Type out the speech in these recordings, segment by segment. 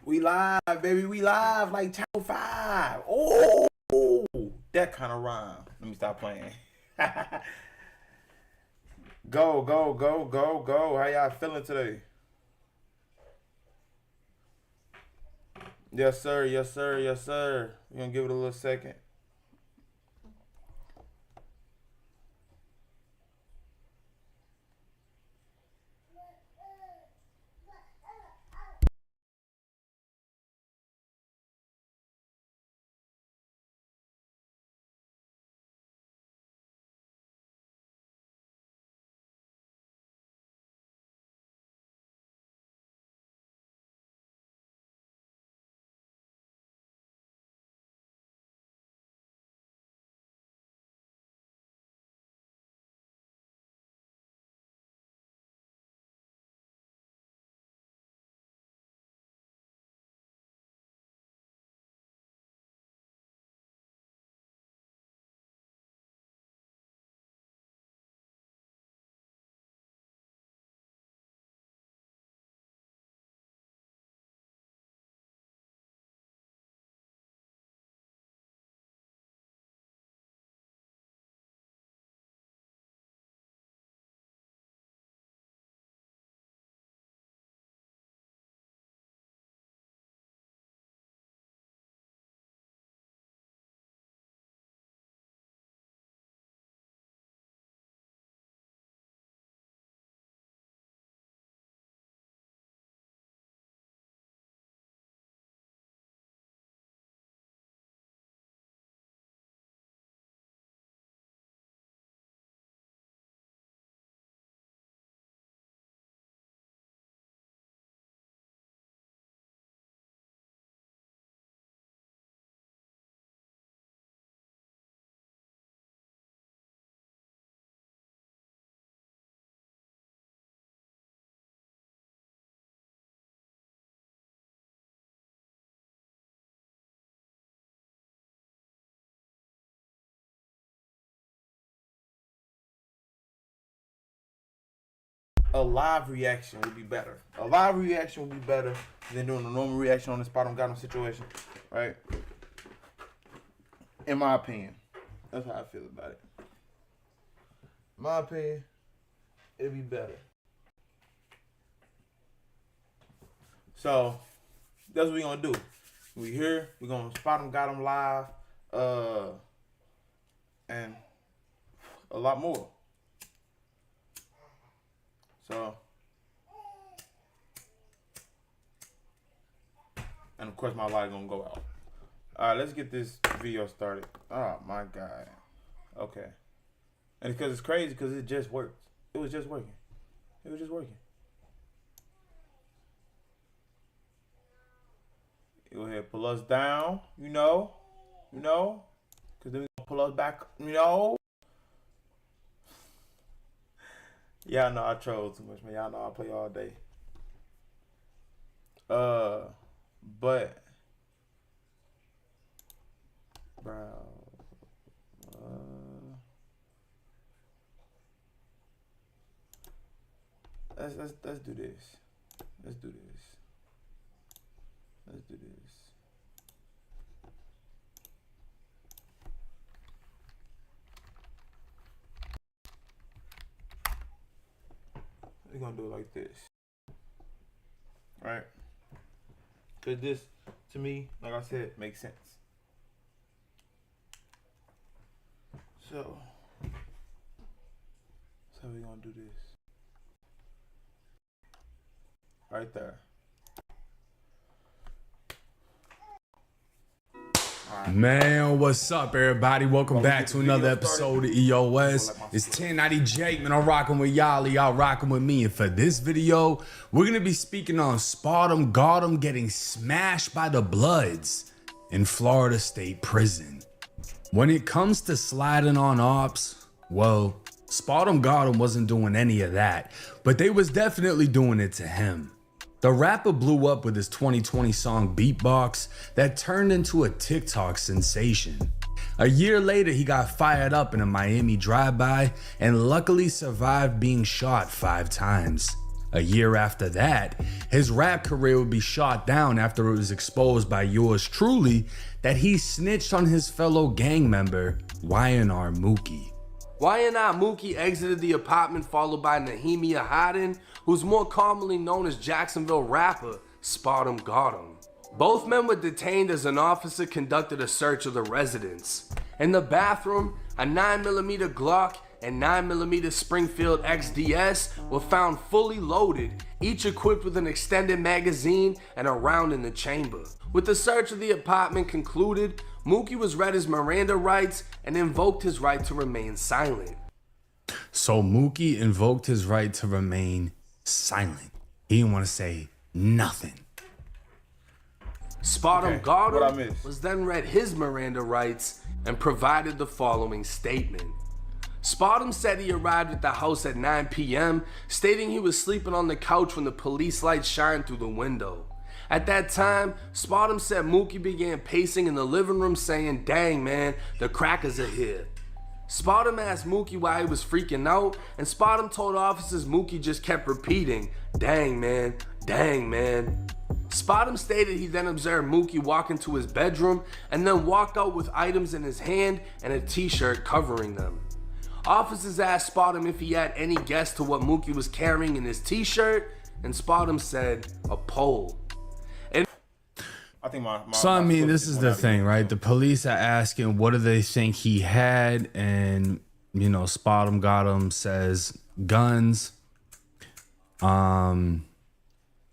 We live, baby. We live like Channel 5. Oh, that kind of rhyme. Let me stop playing. Go, go, go, go, go. How y'all feeling today? Yes, sir. Yes, sir. Yes, sir. We're going to give it a little second. A live reaction would be better. A live reaction would be better than doing a normal reaction on the spot on got no situation, right? In my opinion, that's how I feel about it. In my opinion, it'd be better. So that's what we gonna do. We here. We gonna spot them, got them live, and a lot more. So, and of course my light gonna go out. All right, let's get this video started. Oh my God. Okay. And because it's crazy, because it just worked. It was just working. It was just working. Go ahead, pull us down. You know, because then we gonna pull us back. You know. Y'all know I troll too much, man. Y'all know I play all day. But bro, let's do this. Let's do this. Let's do this. We're gonna do it like this, right? Because this, to me, like I said, makes sense. So we're gonna do this right there. Man, what's up, everybody? Welcome back to another episode of EOS. It's 1090 Jake, man. I'm rocking with y'all. Y'all rocking with me. And for this video, we're going to be speaking on Spartum Gautam getting smashed by the Bloods in Florida State Prison. When it comes to sliding on ops, well, Spartum Gautam wasn't doing any of that, but they was definitely doing it to him. The rapper blew up with his 2020 song Beatbox that turned into a TikTok sensation. A year later, he got fired up in a Miami drive-by and luckily survived being shot 5 times. A year after that, his rap career would be shot down after it was exposed by yours truly that he snitched on his fellow gang member, Y&R Mookie. Y&R Mookie exited the apartment followed by Nehemiah Harden, who's more commonly known as Jacksonville rapper Spartam Gotham. Both men were detained as an officer conducted a search of the residence. In the bathroom, a 9mm Glock and 9mm Springfield XDS were found fully loaded, each equipped with an extended magazine and a round in the chamber. With the search of the apartment concluded, Mookie was read his Miranda rights and invoked his right to remain silent. So Mookie invoked his right to remain silent. He didn't want to say nothing. Spartam Gotham was then read his Miranda rights and provided the following statement. Spartam said he arrived at the house at 9 p.m., stating he was sleeping on the couch when the police lights shined through the window. At that time, Spartam said Mookie began pacing in the living room saying, "Dang man, the crackers are here." Spartam asked Mookie why he was freaking out, and Spartam told officers Mookie just kept repeating, "Dang man, dang man." Spartam stated he then observed Mookie walk into his bedroom and then walk out with items in his hand and a t-shirt covering them. Officers asked Spartam if he had any guess to what Mookie was carrying in his t-shirt, and Spartam said, "A pole." I think So I mean, this is the thing, right? The police are asking, what do they think he had? And, you know, Spartam Gotham says guns. All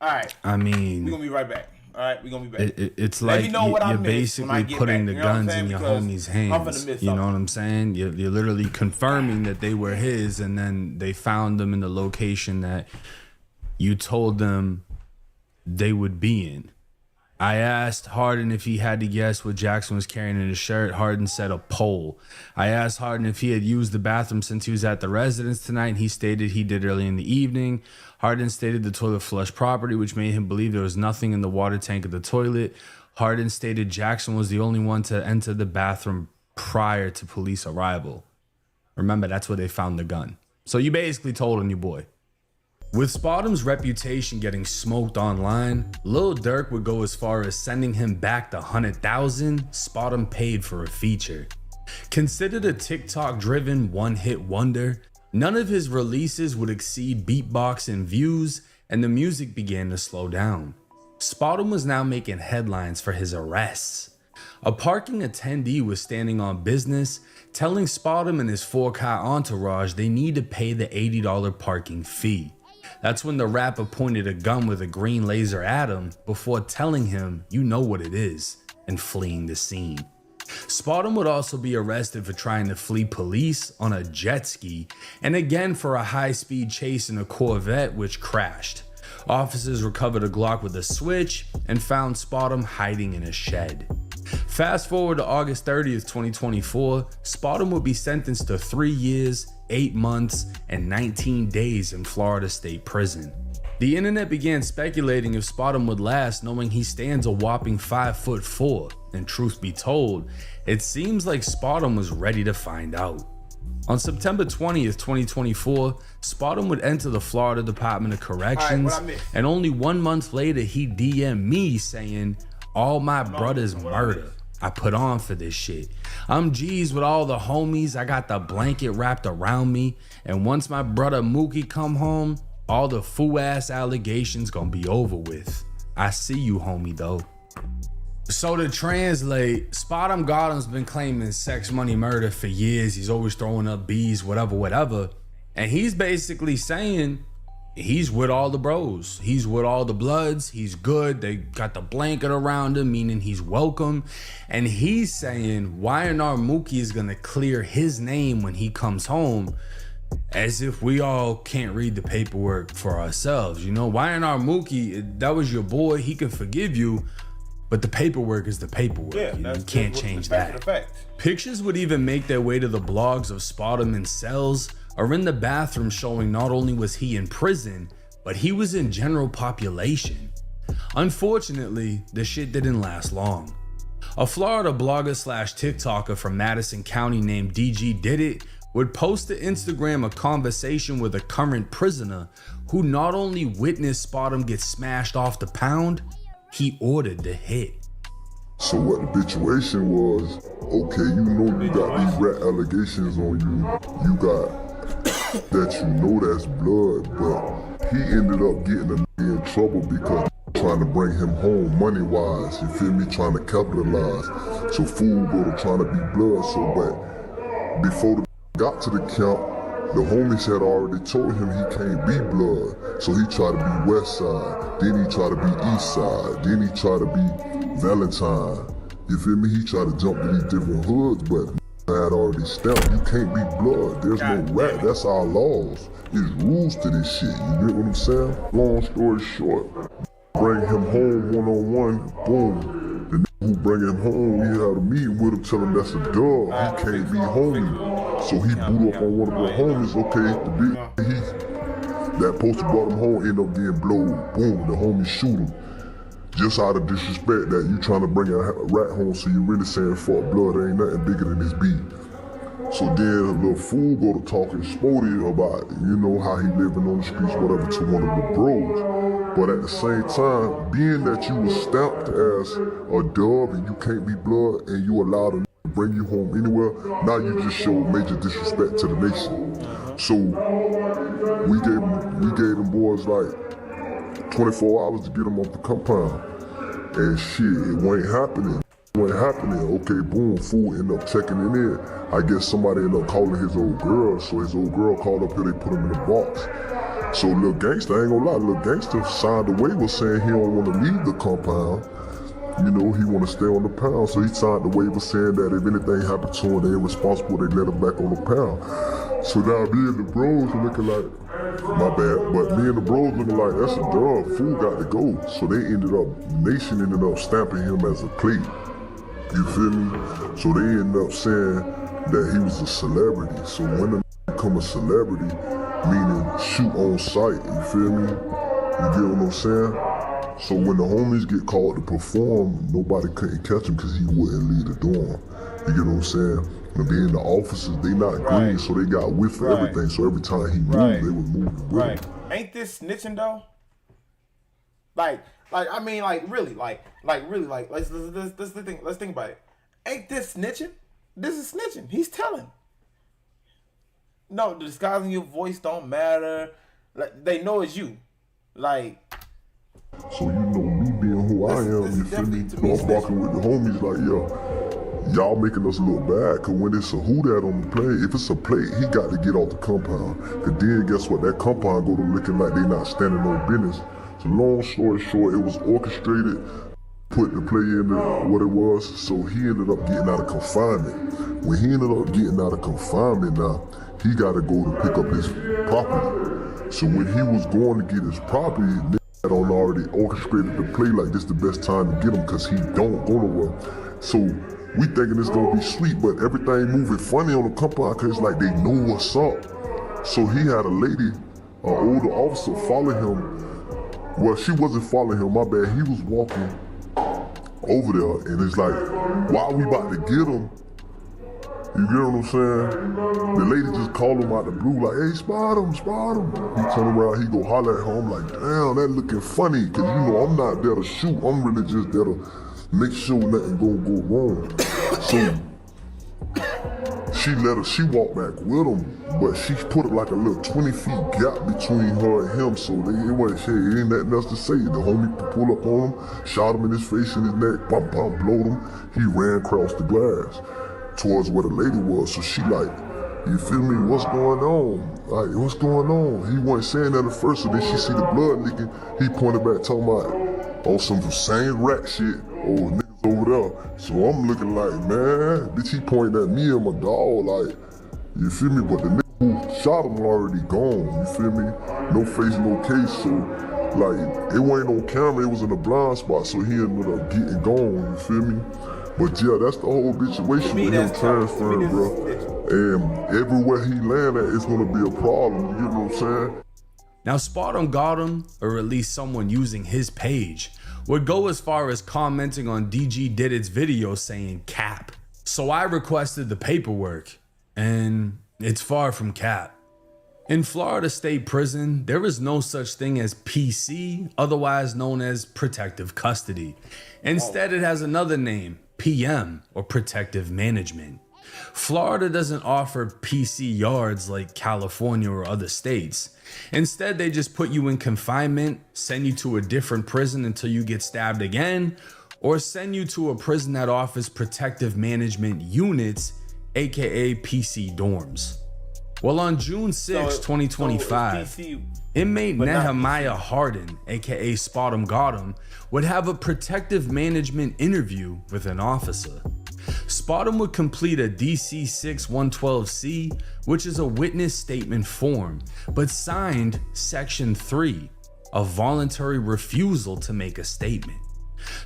right. I mean, we're going to be right back. All right, we're going to be back. It's like you're basically putting the guns in your homie's hands. You know what I'm saying? You're literally confirming that they were his, and then they found them in the location that you told them they would be in. I asked Harden if he had to guess what Jackson was carrying in his shirt. Harden said a pole. I asked Harden if he had used the bathroom since he was at the residence tonight, and he stated he did early in the evening. Harden stated the toilet flushed properly, which made him believe there was nothing in the water tank of the toilet. Harden stated Jackson was the only one to enter the bathroom prior to police arrival. Remember, that's where they found the gun. So you basically told on your boy. With Spartam's reputation getting smoked online, Lil Durk would go as far as sending him back the $100,000 Spartam paid for a feature. Considered a TikTok-driven one-hit wonder, none of his releases would exceed beatboxing views, and the music began to slow down. Spartam was now making headlines for his arrests. A parking attendee was standing on business, telling Spartam and his 4-car entourage they need to pay the $80 parking fee. That's when the rapper pointed a gun with a green laser at him before telling him, "You know what it is," and fleeing the scene. Spartam would also be arrested for trying to flee police on a jet ski, and again for a high-speed chase in a Corvette which crashed. Officers recovered a Glock with a switch and found Spartam hiding in a shed. Fast forward to August 30th, 2024, Spartam would be sentenced to 3 years, 8 months, and 19 days in Florida State Prison. The internet began speculating if Spartam would last, knowing he stands a whopping 5'4", and truth be told, it seems like Spartam was ready to find out. On September 20th, 2024, Spartam would enter the Florida Department of Corrections, and only 1 month later he DM'd me saying, "All my brothers murder. I put on for this shit. I'm G's with all the homies. I got the blanket wrapped around me. And once my brother Mookie come home, all the fool ass allegations gonna be over with. I see you, homie, though." So to translate, Spartam Gotham's been claiming sex, money, murder for years. He's always throwing up B's, whatever. And he's basically saying he's with all the bros. He's with all the bloods. He's good. They got the blanket around him, meaning he's welcome. And he's saying Y&R Mookie is going to clear his name when he comes home, as if we all can't read the paperwork for ourselves. You know, Y&R Mookie, that was your boy. He can forgive you, but the paperwork is the paperwork. Yeah, you can't change that. Pictures would even make their way to the blogs of Spartam in cells or in the bathroom, showing not only was he in prison, but he was in general population. Unfortunately, the shit didn't last long. A Florida blogger slash TikToker from Madison County named DG Did It would post to Instagram a conversation with a current prisoner who not only witnessed Spartum get smashed off the pound, he ordered the hit. So what the situation was, okay, you know you got these rat allegations on you. You got that you know that's blood, but he ended up getting in trouble because trying to bring him home money-wise, you feel me, trying to capitalize. So fool go to trying to be blood, so but before the got to the camp, the homies had already told him he can't be blood. So he tried to be west side, then he tried to be east side, then he tried to be Valentine. You feel me? He tried to jump to these different hoods, but had already stamped, you can't be blood. There's no rat, that's our laws. There's rules to this shit, you get what I'm saying? Long story short, bring him home one-on-one, boom. The nigga who bring him home, we had a meeting with him, tell him that's a dub, he can't be homie. So he boot up on one of the homies, okay, that poster brought him home, end up getting blowed, boom, the homie shoot him. Just out of disrespect that you trying to bring a rat home, so you really saying fuck blood, there ain't nothing bigger than this beef. So then a little fool go to talking sporty about, you know, how he living on the streets, whatever, to one of the bros. But at the same time, being that you was stamped as a dub and you can't be blood and you allowed to bring you home anywhere, now you just show major disrespect to the nation. So we gave them boys like 24 hours to get them off the compound. And shit, it wasn't happening. Okay, boom, fool ended up checking it in. I guess somebody ended up calling his old girl, so his old girl called up here, they put him in the box. So Lil Gangsta, I ain't gonna lie, Lil Gangsta signed a waiver saying he don't wanna leave the compound. You know, he wanna stay on the pound, so he signed the waiver saying that if anything happened to him, they irresponsible, they let him back on the pound. So now me and the bros are looking like, my bad, but me and the bros looking like, that's a dub, fool got to go. So they ended up, the nation ended up stamping him as a plate. You feel me? So they ended up saying that he was a celebrity. So when a become a celebrity, meaning shoot on sight, you feel me? You get what I'm saying? So when the homies get called to perform, nobody couldn't catch him because he wouldn't leave the dorm. You get what I'm saying? And then the officers, they not green, so they got whiff for everything. So every time he moved, they would move with him. Ain't this snitching though? I mean, really, let's think about it. Ain't this snitching? This is snitching. He's telling. No, the disguising your voice don't matter. Like, they know it's you. Like. So you know me being who I am, you feel me? I'm walking with the homies like, yo, y'all making us look bad, cause when it's a who that on the plate, if it's a plate, he got to get off the compound. Cause then guess what? That compound go to looking like they not standing on business. So long story short, it was orchestrated, put the play in what it was, so he ended up getting out of confinement. When he ended up getting out of confinement now, he got to go to pick up his property. So when he was going to get his property, they had already orchestrated the play like this the best time to get him because he don't go nowhere. So we thinking it's gonna be sweet, but everything moving funny on the compound because it's like they know what's up. So he had a lady, an older officer, follow him. Well, she wasn't following him, my bad. He was walking over there, and it's like, while we about to get him, you get what I'm saying? The lady just called him out the blue, like, hey, spot him. He turn around, he go holler at her. I'm like, damn, that looking funny, because you know I'm not there to shoot. I'm really just there to make sure nothing gonna go wrong. So she walked back with him, but she put like a little 20 feet gap between her and him, so it ain't nothing else to say. The homie pulled up on him, shot him in his face and his neck, bump, blowed him. He ran across the glass towards where the lady was, so she like, you feel me, what's going on? Like, what's going on? He wasn't saying that at first, so then she see the blood leaking. He pointed back talking about, oh, some same rat shit, oh, niggas over there. So I'm looking like, man, bitch, he pointed at me and my dog, like, you feel me? But the nigga who shot him already gone, you feel me? No face, no case, so like, it wasn't on camera, it was in a blind spot, so he ended up getting gone, you feel me? But yeah, that's the whole situation with him transferring, bro. And everywhere he land at, it's gonna be a problem, you know what I'm saying? Now, Spartum Gotham, or at least someone using his page, would go as far as commenting on DG Did It's video saying cap. So I requested the paperwork, and It's far from cap. In Florida State Prison, there is no such thing as PC, otherwise known as protective custody. Instead, it has another name, PM, or protective management. Florida doesn't offer PC yards like California or other states. Instead, they just put you in confinement, send you to a different prison until you get stabbed again, or send you to a prison that offers protective management units, aka PC dorms. Well, on June 6, 2025, inmate Nehemiah Harden, aka Spartum Gotham, would have a protective management interview with an officer. Spartum would complete a DC 6-112C, which is a witness statement form, but signed Section 3, a voluntary refusal to make a statement.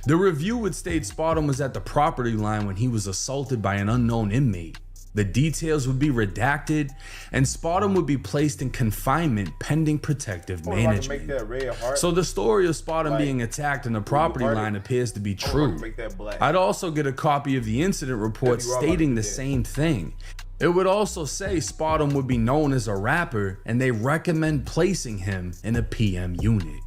The review would state Spartum was at the property line when he was assaulted by an unknown inmate. The details would be redacted, and Spartum would be placed in confinement pending protective management. So the story of Spartum being attacked in the property line appears to be true. I'd also get a copy of the incident report stating the same thing. It would also say Spartum would be known as a rapper, and they recommend placing him in a PM unit.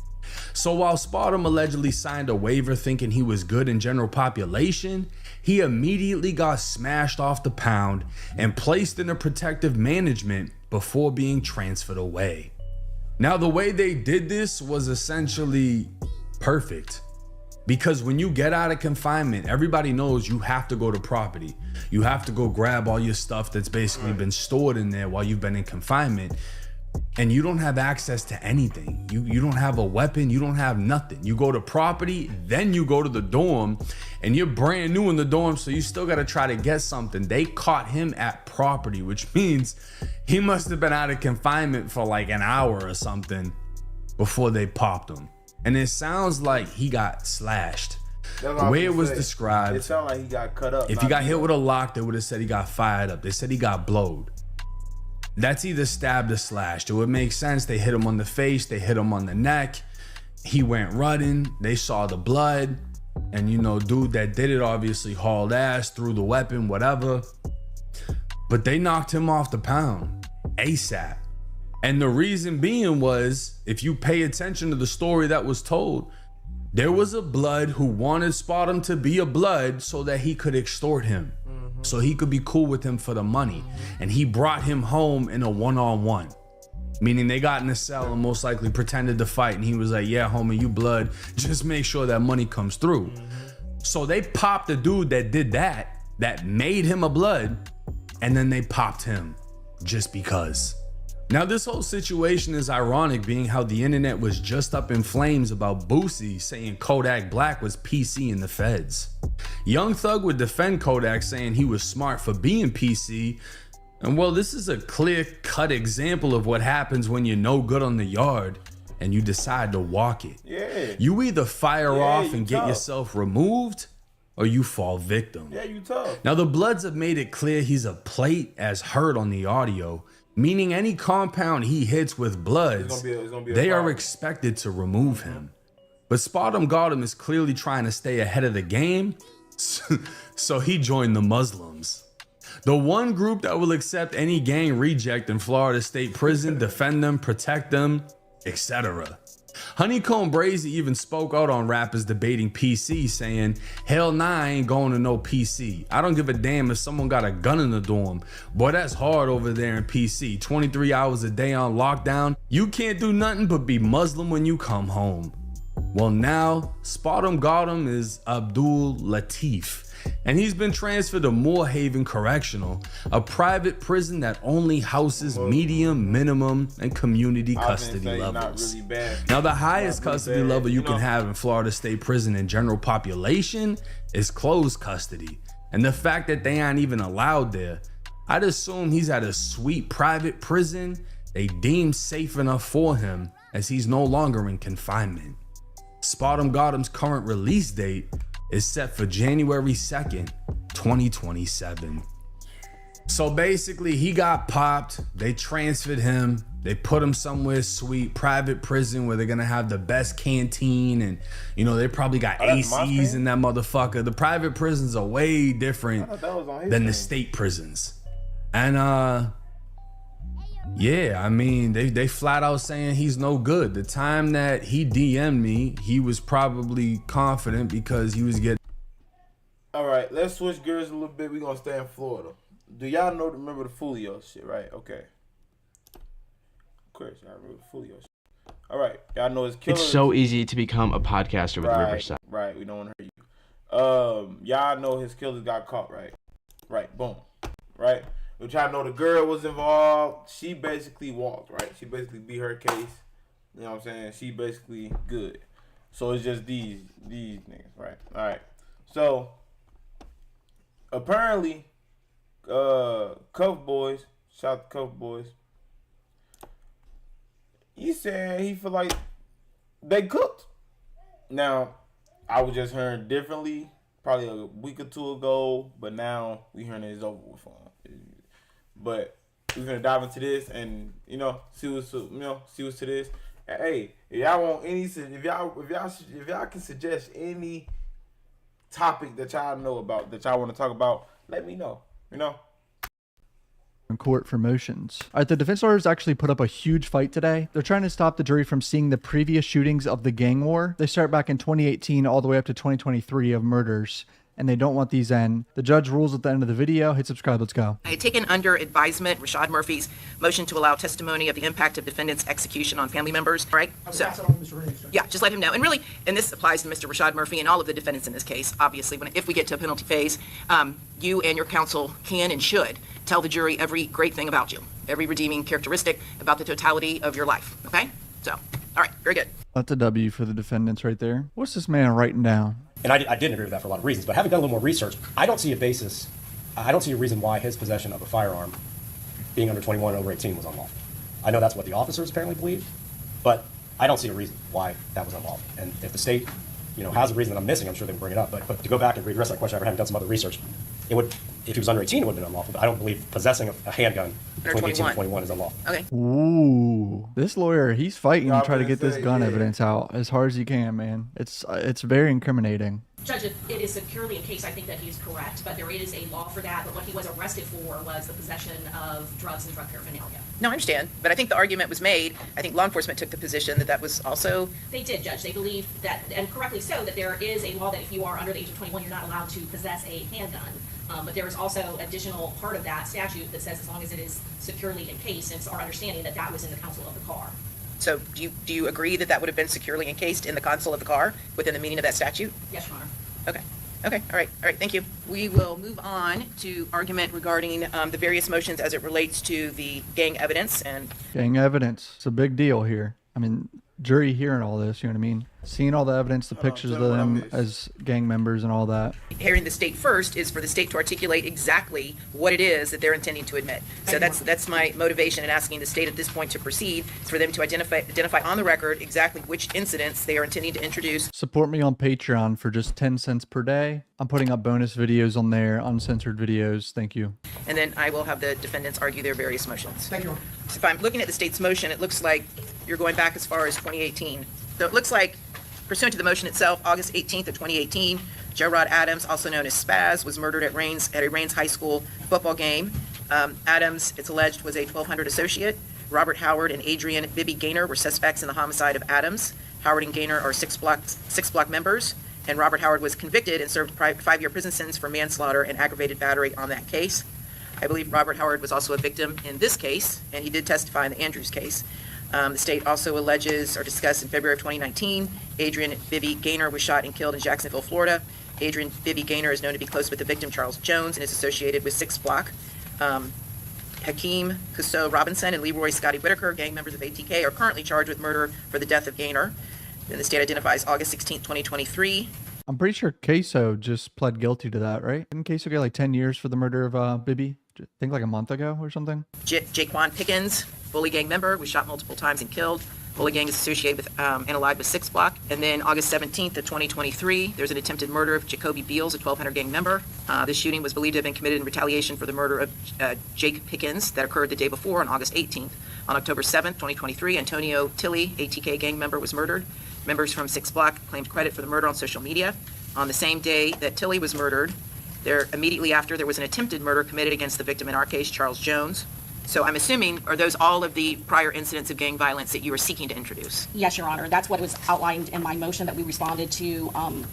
So while Spartum allegedly signed a waiver thinking he was good in general population, he immediately got smashed off the pound and placed in a protective management before being transferred away. Now, the way they did this was essentially perfect, because when you get out of confinement, everybody knows you have to go to property. You have to go grab all your stuff that's basically been stored in there while you've been in confinement. And you don't have access to anything. You don't have a weapon, you don't have nothing. You go to property, then you go to the dorm, and you're brand new in the dorm, so you still gotta try to get something. They caught him at property, which means he must have been out of confinement for like an hour or something before they popped him. And it sounds like he got slashed. The way it was described, it sounded like he got cut up. If he got hit with a lock, they would have said he got fired up. They said he got blowed. That's either stabbed or slashed. It would make sense. They hit him on the face, they hit him on the neck. He went running, they saw the blood, and dude that did it obviously hauled ass, threw the weapon, whatever. But they knocked him off the pound ASAP. And the reason being was, if you pay attention to the story that was told, there was a blood who wanted Spartum to be a blood so that he could extort him. So he could be cool with him for the money. And he brought him home in a one-on-one. Meaning they got in a cell and most likely pretended to fight. And he was like, yeah, homie, you blood. Just make sure that money comes through. So they popped the dude that did that made him a blood. And then they popped him just because. Now, this whole situation is ironic, being how the internet was just up in flames about Boosie saying Kodak Black was PC in the feds. Young Thug would defend Kodak, saying he was smart for being PC. And well, this is a clear-cut example of what happens when you're no good on the yard and you decide to walk it. Yeah. You either fire off and get yourself removed, or you fall victim. Yeah, you tough. Now, the Bloods have made it clear he's a plate as heard on the audio, meaning any compound he hits with Bloods, they are expected to remove him. But Spartum Gotham is clearly trying to stay ahead of the game, so he joined the Muslims. The one group that will accept any gang reject in Florida State Prison, defend them, protect them, etc. Honeycomb Brazy even spoke out on rappers debating PC, saying, hell nah, I ain't going to no PC. I don't give a damn if someone got a gun in the dorm. Boy, that's hard over there in PC. 23 hours a day on lockdown. You can't do nothing but be Muslim when you come home. Well, now, Spartum Gotham is Abdul Latif, and he's been transferred to Moorhaven Correctional, a private prison that only houses medium, minimum, and community custody levels. Now, the highest custody level you can have in Florida State Prison in general population is closed custody. And the fact that they aren't even allowed there, I'd assume he's at a sweet private prison they deem safe enough for him, as he's no longer in confinement. Spartum Gotham's current release date is set for January 2nd, 2027. So basically, he got popped, they transferred him, they put him somewhere sweet, private prison where they're gonna have the best canteen, and they probably got ACs in that motherfucker. The private prisons are way different than the state prisons. And Yeah, I mean, they flat out saying he's no good. The time that he DM'd me, he was probably confident because he was getting. All right, let's switch gears a little bit. We're going to stay in Florida. Do y'all remember the Fulio shit, right? Okay. Of course, y'all remember the Fulio shit. All right, y'all know his killer. It's so easy to become a podcaster with Riverside. Right, we don't want to hurt you. Y'all know his killers got caught, right? Right, boom. Right? Which I know the girl was involved. She basically walked, right? She basically beat her case. You know what I'm saying? She basically good. So it's just these niggas, right? All right. So apparently, Cuff Boys, shout out to Cuff Boys. He said he feel like they cooked. Now, I was just hearing differently probably a week or two ago, but now we hearing it's over with for him. But we're gonna dive into this and see what's to this. And hey, if y'all want if y'all can suggest any topic that y'all know about that y'all want to talk about, let me know. In court for motions. All right, the defense lawyers actually put up a huge fight today. They're trying to stop the jury from seeing the previous shootings of the gang war. They start back in 2018 all the way up to 2023 of murders, and they don't want these in. The judge rules at the end of the video. Hit subscribe. Let's go. I had taken under advisement Rashad Murphy's motion to allow testimony of the impact of defendant's execution on family members. All right? So, yeah, just let him know. And really, and this applies to Mr. Rashad Murphy and all of the defendants in this case, obviously, if we get to a penalty phase, you and your counsel can and should tell the jury every great thing about you, every redeeming characteristic about the totality of your life. Okay? So, all right, very good. That's a W for the defendants right there. What's this man writing down? And I didn't agree with that for a lot of reasons, but having done a little more research, I don't see a reason why his possession of a firearm, being under 21 and over 18, was unlawful. I know that's what the officers apparently believe, but I don't see a reason why that was unlawful. And if the state, has a reason that I'm missing, I'm sure they can bring it up. But to go back and read the rest of that question, after having done some other research, it would, if he was under 18, it would have been unlawful. But I don't believe possessing a handgun between 18 and 21 is unlawful. Okay. Ooh, this lawyer, he's fighting to try to get this gun evidence out as hard as he can, man. It's very incriminating. Judge, it is securely encased. I think that he is correct, but there is a law for that. But what he was arrested for was the possession of drugs and drug paraphernalia. No, I understand, but I think the argument was made. I think law enforcement took the position that was also. They did, Judge. They believe that, and correctly so, that there is a law that if you are under the age of 21, you're not allowed to possess a handgun. But there is also additional part of that statute that says as long as it is securely encased, and it's our understanding that that was in the console of the car. So do you agree that would have been securely encased in the console of the car within the meaning of that statute? Yes, Your Honor. Okay, all right, thank you. We will move on to argument regarding the various motions as it relates to the gang evidence. Gang evidence, it's a big deal here. I mean, jury hearing all this, you know what I mean? Seeing all the evidence, the pictures of them as gang members and all that. Hearing the state first is for the state to articulate exactly what it is that they're intending to admit. So that's my motivation in asking the state at this point to proceed, is for them to identify on the record exactly which incidents they are intending to introduce. Support me on Patreon for just 10 cents per day. I'm putting up bonus videos on there, uncensored videos. Thank you. And then I will have the defendants argue their various motions. Thank you. So if I'm looking at the state's motion, it looks like you're going back as far as 2018. So it looks like, pursuant to the motion itself, August 18th of 2018, Joe Rod Adams, also known as Spaz, was murdered at a Rains High School football game. Adams, it's alleged, was a 1200 associate. Robert Howard and Adrian Bibby Gaynor were suspects in the homicide of Adams. Howard and Gaynor are six block members, and Robert Howard was convicted and served 5-year prison sentence for manslaughter and aggravated battery on that case. I believe Robert Howard was also a victim in this case, and he did testify in the Andrews case. The state also alleges or discussed in February of 2019, Adrian Bibby Gaynor was shot and killed in Jacksonville, Florida. Adrian Bibby Gaynor is known to be close with the victim, Charles Jones, and is associated with 6 Block. Hakeem Cousteau Robinson and Leroy Scotty Whitaker, gang members of ATK, are currently charged with murder for the death of Gaynor. Then the state identifies August 16, 2023. I'm pretty sure Queso just pled guilty to that, right? Didn't Queso get like 10 years for the murder of Bibby? I think like a month ago or something? Jaquan Pickens, Bully Gang member, was shot multiple times and killed. Bully Gang is associated with and allied with 6 Block. And then August 17th of 2023, there's an attempted murder of Jacoby Beals, a 1200 gang member. This shooting was believed to have been committed in retaliation for the murder of Jake Pickens that occurred the day before on August 18th. On October 7th, 2023, Antonio Tilley, ATK gang member, was murdered. Members from 6 Block claimed credit for the murder on social media. On the same day that Tilley was murdered, immediately after, there was an attempted murder committed against the victim in our case, Charles Jones. So I'm assuming, are those all of the prior incidents of gang violence that you were seeking to introduce? Yes, Your Honor. That's what was outlined in my motion that we responded to,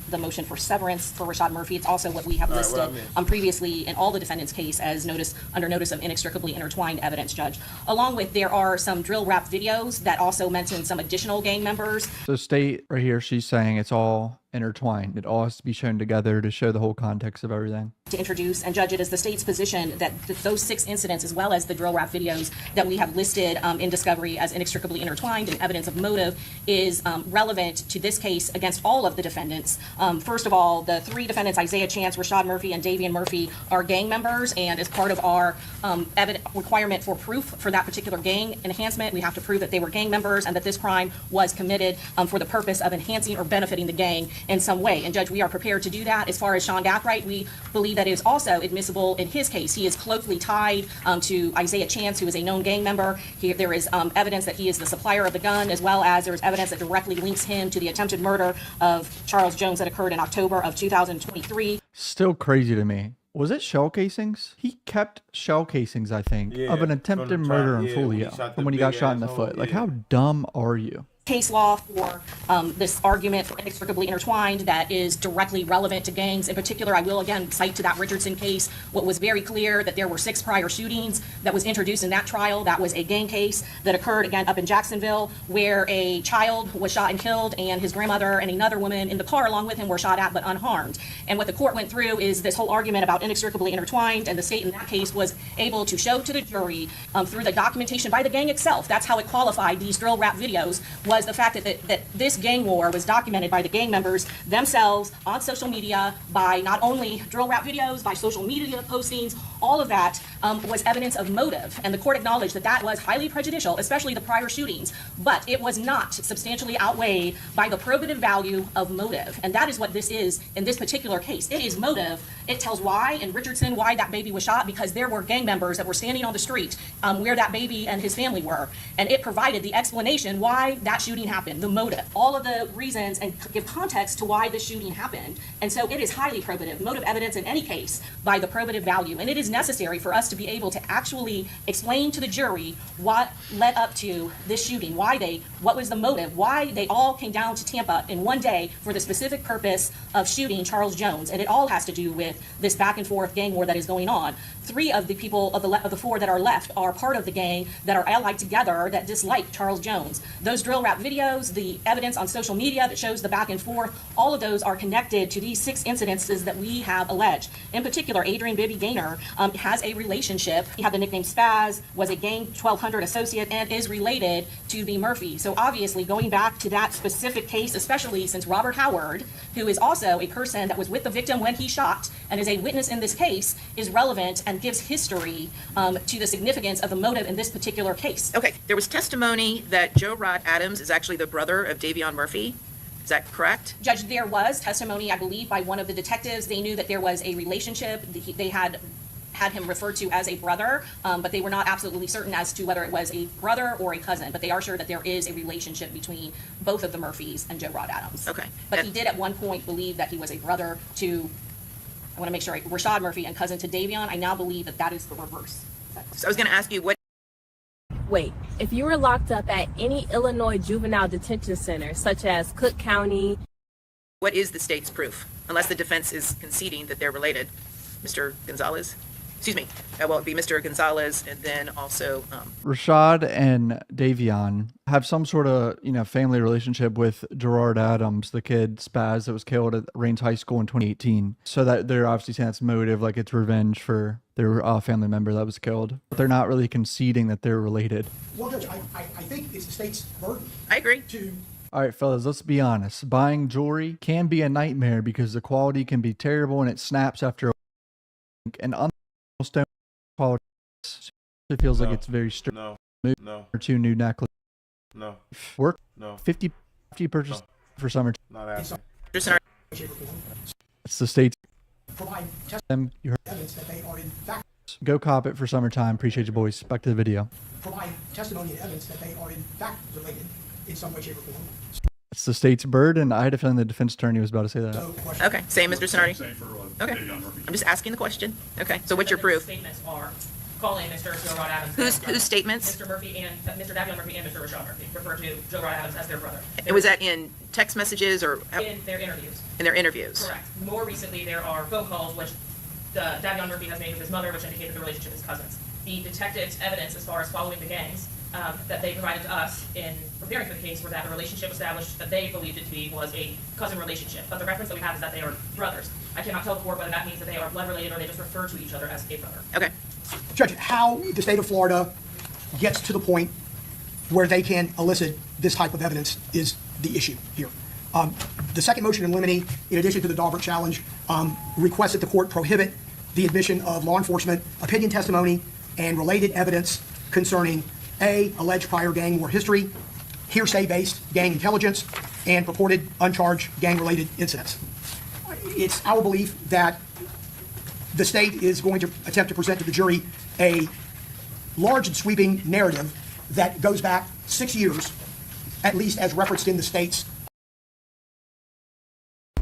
the motion for severance for Rashad Murphy. It's also what we have listed previously in all the defendants' case as under notice of inextricably intertwined evidence, Judge. Along with, there are some drill rap videos that also mention some additional gang members. So state right here, she's saying it's all intertwined. It all has to be shown together to show the whole context of everything. To introduce, and Judge, it is the state's position that those 6 incidents, as well as the drill rap videos that we have listed in discovery as inextricably intertwined and evidence of motive, is relevant to this case against all of the defendants. First of all, the 3 defendants, Isaiah Chance, Rashad Murphy, and Davian Murphy, are gang members, and as part of our requirement for proof for that particular gang enhancement, we have to prove that they were gang members and that this crime was committed for the purpose of enhancing or benefiting the gang in some way. And Judge, we are prepared to do that. As far as Sean Gathright, we believe that it is also admissible in his case. He is closely tied to Isaiah Chance, who is a known gang member. There is evidence that he is the supplier of the gun, as well as there is evidence that directly links him to the attempted murder of Charles Jones that occurred in October of 2023. Still crazy to me. Was it shell casings? He kept shell casings, I think, of an attempted murder in Fulio from when he got shot in the foot. Like, how dumb are you? Case law for this argument for inextricably intertwined that is directly relevant to gangs. In particular, I will again cite to that Richardson case what was very clear, that there were 6 prior shootings that was introduced in that trial. That was a gang case that occurred again up in Jacksonville, where a child was shot and killed, and his grandmother and another woman in the car along with him were shot at but unharmed. And what the court went through is this whole argument about inextricably intertwined, and the state in that case was able to show to the jury through the documentation by the gang itself, that's how it qualified these drill rap videos, was the fact that this gang war was documented by the gang members themselves on social media, by not only drill rap videos, by social media postings. All of that was evidence of motive, and the court acknowledged that that was highly prejudicial, especially the prior shootings, but it was not substantially outweighed by the probative value of motive, and that is what this is in this particular case. It is motive. It tells why, in Richardson, why that baby was shot, because there were gang members that were standing on the street where that baby and his family were, and it provided the explanation why that shooting happened, the motive, all of the reasons, and give context to why the shooting happened. And so it is highly probative, motive evidence in any case, by the probative value, and it is necessary for us to be able to actually explain to the jury what led up to this shooting, what was the motive, why they all came down to Tampa in one day for the specific purpose of shooting Charles Jones. And it all has to do with this back and forth gang war that is going on. 3 of the people of the 4 that are left are part of the gang that are allied together that dislike Charles Jones. Those drill rap videos, the evidence on social media that shows the back and forth, all of those are connected to these 6 incidences that we have alleged. In particular, Adrian Bibby Gaynor has a relationship. He had the nickname Spaz, was a gang 1200 associate, and is related to the Murphy. So obviously, going back to that specific case, especially since Robert Howard, who is also a person that was with the victim when he shot and is a witness in this case, is relevant and gives history to the significance of the motive in this particular case. Okay, there was testimony that Joe Rod Adams is actually the brother of Davion Murphy. Is that correct? Judge, there was testimony, I believe, by one of the detectives. They knew that there was a relationship. They had him referred to as a brother, but they were not absolutely certain as to whether it was a brother or a cousin, but they are sure that there is a relationship between both of the Murphys and Joe Rod Adams. Okay. But he did at one point believe that he was a brother to, I want to make sure, Rashad Murphy, and cousin to Davion. I now believe that that is the reverse. So I was going to ask you, what Wait, if you were locked up at any Illinois juvenile detention center, such as Cook County, what is the state's proof? Unless the defense is conceding that they're related. Mr. Gonzalez? Excuse me. Well, it'd be Mr. Gonzalez, and then also Rashad and Davion have some sort of, family relationship with Gerard Adams, the kid Spaz that was killed at Rains High School in 2018. So that they're obviously saying it's motive, like it's revenge for their family member that was killed. But they're not really conceding that they're related. Well, Judge, I think it's the state's burden. I agree. All right, fellas, let's be honest. Buying jewelry can be a nightmare because the quality can be terrible and it snaps after a week. And stone quality, it feels like it's very strict. No. Or 2 new necklaces. No. Work. No. 50 purchase for summer. Not asking. It's the state's. Provide You heard. evidence that they are in fact. Go cop it for summertime. Appreciate you, boys. Back to the video. Provide testimony and evidence that they are in fact related in some way, shape, or form. It's the state's burden. I had a feeling the defense attorney was about to say that. Okay, same, Mr. Sonardi. Okay, I'm just asking the question. Okay, so what's your proof? Statements are calling Mr. Joe Rod Adams. Whose statements? Mr. Murphy and Mr. Davion Murphy and Mr. Rashad Murphy refer to Joe Rod Adams as their brother. And was that in text messages or In their interviews. in their interviews? Correct. More recently, there are phone calls which Davion Murphy has made with his mother, which indicated the relationship as cousins. The detectives' evidence as far as following the gangs that they provided to us in preparing for the case were that the relationship established that they believed it to be was a cousin relationship. But the reference that we have is that they are brothers. I cannot tell the court whether that means that they are blood related or they just refer to each other as a brother. Okay. Judge, how the state of Florida gets to the point where they can elicit this type of evidence is the issue here. The second motion in limine, in addition to the Daubert challenge, requests that the court prohibit the admission of law enforcement opinion testimony and related evidence concerning A, alleged prior gang war history, hearsay-based gang intelligence, and purported uncharged gang-related incidents. It's our belief that the state is going to attempt to present to the jury a large and sweeping narrative that goes back 6 years, at least as referenced in the state's.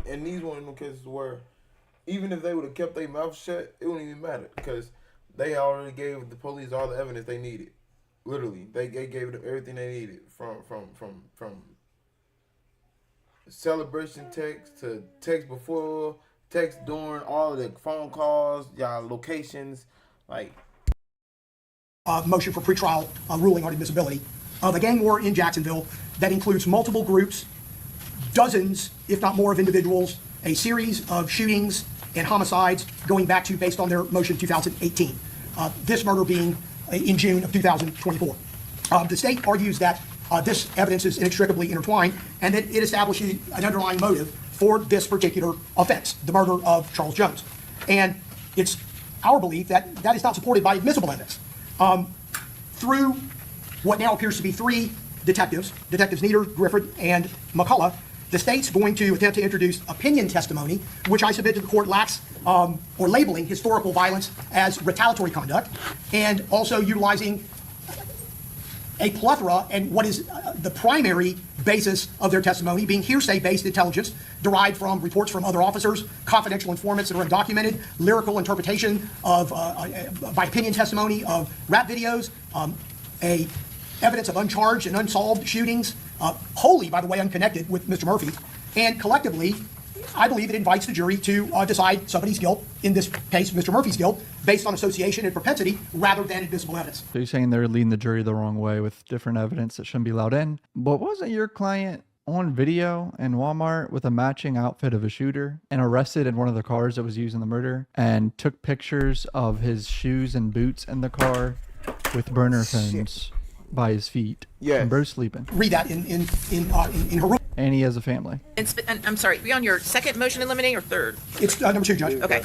And these one of them cases where even if they would have kept their mouth shut, it wouldn't even matter because they already gave the police all the evidence they needed. Literally, they gave them everything they needed from celebration text to text before, text during, all of the phone calls, y'all locations, like. Motion for pretrial ruling on admissibility of a gang war in Jacksonville that includes multiple groups, dozens, if not more, of individuals, a series of shootings and homicides going back to, based on their motion, 2018. This murder being in June of 2024. The state argues that this evidence is inextricably intertwined and that it establishes an underlying motive for this particular offense, the murder of Charles Jones. And it's our belief that that is not supported by admissible evidence. Through what now appears to be three detectives Nieder, Griffith, and McCullough, the state's going to attempt to introduce opinion testimony, which I submit to the court lacks or labeling historical violence as retaliatory conduct, and also utilizing a plethora and what is the primary basis of their testimony being hearsay-based intelligence derived from reports from other officers, confidential informants that are undocumented, lyrical interpretation of by opinion testimony of rap videos, a evidence of uncharged and unsolved shootings, wholly, by the way, unconnected with Mr. Murphy, and collectively, I believe it invites the jury to decide somebody's guilt, in this case, Mr. Murphy's guilt, based on association and propensity rather than admissible evidence. So you're saying they're leading the jury the wrong way with different evidence that shouldn't be allowed in. But wasn't your client on video in Walmart with a matching outfit of a shooter and arrested in one of the cars that was used in the murder and took pictures of his shoes and boots in the car with burner phones by his feet? Yes. And Bro's sleeping. Read that in her room. And he has a family. And I'm sorry, we on your second motion in limine or third? It's number two, Judge. Okay.